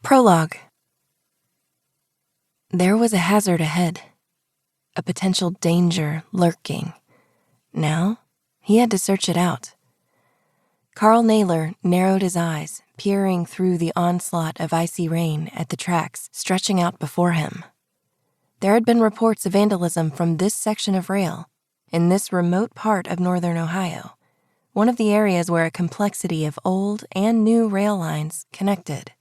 Prologue. There was a hazard ahead, a potential danger lurking. Now, he had to search it out. Carl Naylor narrowed his eyes, peering through the onslaught of icy rain at the tracks stretching out before him. There had been reports of vandalism from this section of rail, in this remote part of northern Ohio, one of the areas where a complexity of old and new rail lines connected.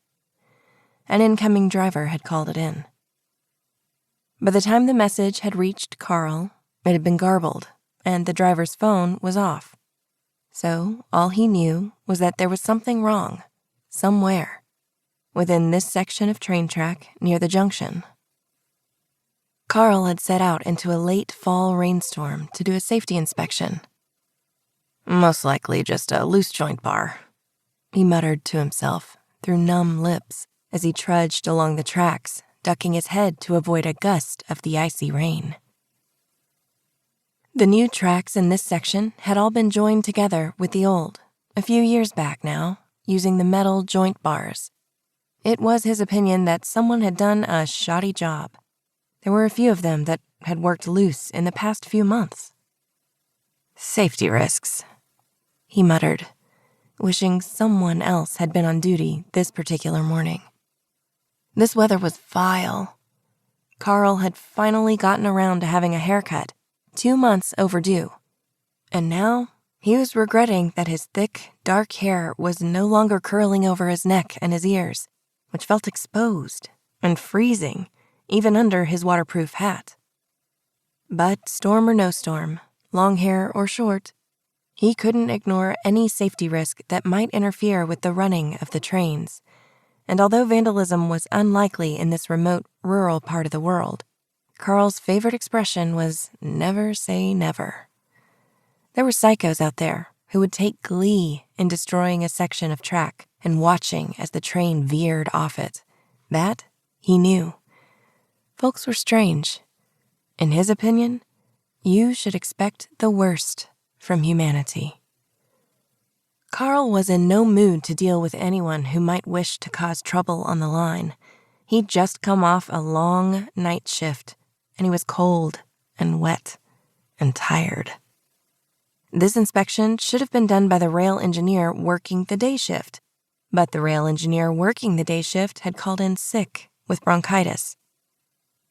An incoming driver had called it in. By the time the message had reached Carl, it had been garbled, and the driver's phone was off. So all he knew was that there was something wrong, somewhere, within this section of train track near the junction. Carl had set out into a late fall rainstorm to do a safety inspection. Most likely just a loose joint bar, he muttered to himself through numb lips as he trudged along the tracks, ducking his head to avoid a gust of the icy rain. The new tracks in this section had all been joined together with the old, a few years back now, using the metal joint bars. It was his opinion that someone had done a shoddy job. There were a few of them that had worked loose in the past few months. Safety risks, he muttered, wishing someone else had been on duty this particular morning. This weather was vile. Carl had finally gotten around to having a haircut, 2 months overdue. And now he was regretting that his thick, dark hair was no longer curling over his neck and his ears, which felt exposed and freezing, even under his waterproof hat. But storm or no storm, long hair or short, he couldn't ignore any safety risk that might interfere with the running of the trains. And although vandalism was unlikely in this remote, rural part of the world, Carl's favorite expression was never say never. There were psychos out there who would take glee in destroying a section of track and watching as the train veered off it. That he knew. Folks were strange. In his opinion, you should expect the worst from humanity. Carl was in no mood to deal with anyone who might wish to cause trouble on the line. He'd just come off a long night shift, and he was cold and wet and tired. This inspection should have been done by the rail engineer working the day shift, but the rail engineer working the day shift had called in sick with bronchitis.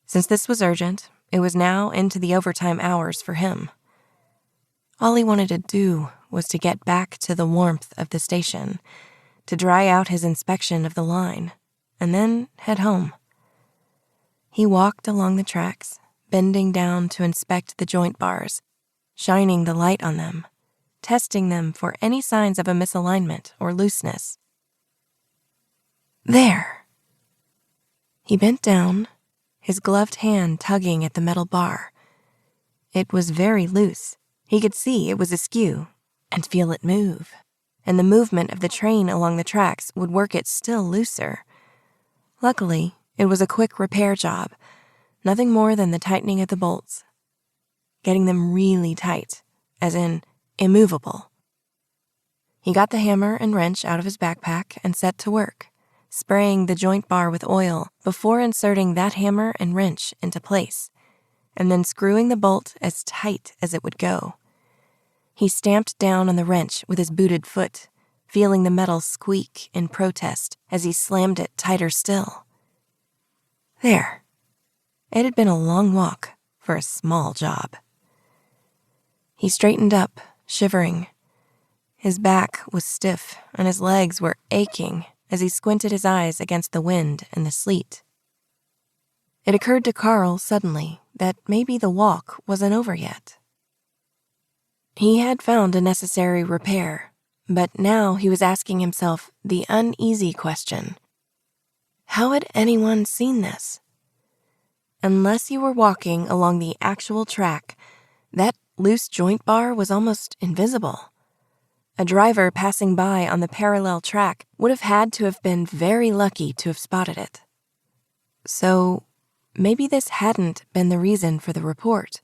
Since this was urgent, it was now into the overtime hours for him. All he wanted to do was to get back to the warmth of the station, to dry out his inspection of the line, and then head home. He walked along the tracks, bending down to inspect the joint bars, shining the light on them, testing them for any signs of a misalignment or looseness. There! He bent down, his gloved hand tugging at the metal bar. It was very loose. He could see it was askew and feel it move, and the movement of the train along the tracks would work it still looser. Luckily, it was a quick repair job, nothing more than the tightening of the bolts. Getting them really tight, as in immovable. He got the hammer and wrench out of his backpack and set to work, spraying the joint bar with oil before inserting that hammer and wrench into place, and then screwing the bolt as tight as it would go. He stamped down on the wrench with his booted foot, feeling the metal squeak in protest as he slammed it tighter still. There. It had been a long walk for a small job. He straightened up, shivering. His back was stiff and his legs were aching as he squinted his eyes against the wind and the sleet. It occurred to Carl suddenly that maybe the walk wasn't over yet. He had found a necessary repair, but now he was asking himself the uneasy question. How had anyone seen this? Unless you were walking along the actual track, that loose joint bar was almost invisible. A driver passing by on the parallel track would have had to have been very lucky to have spotted it. So maybe this hadn't been the reason for the report,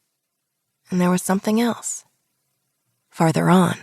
and there was something else. Farther on.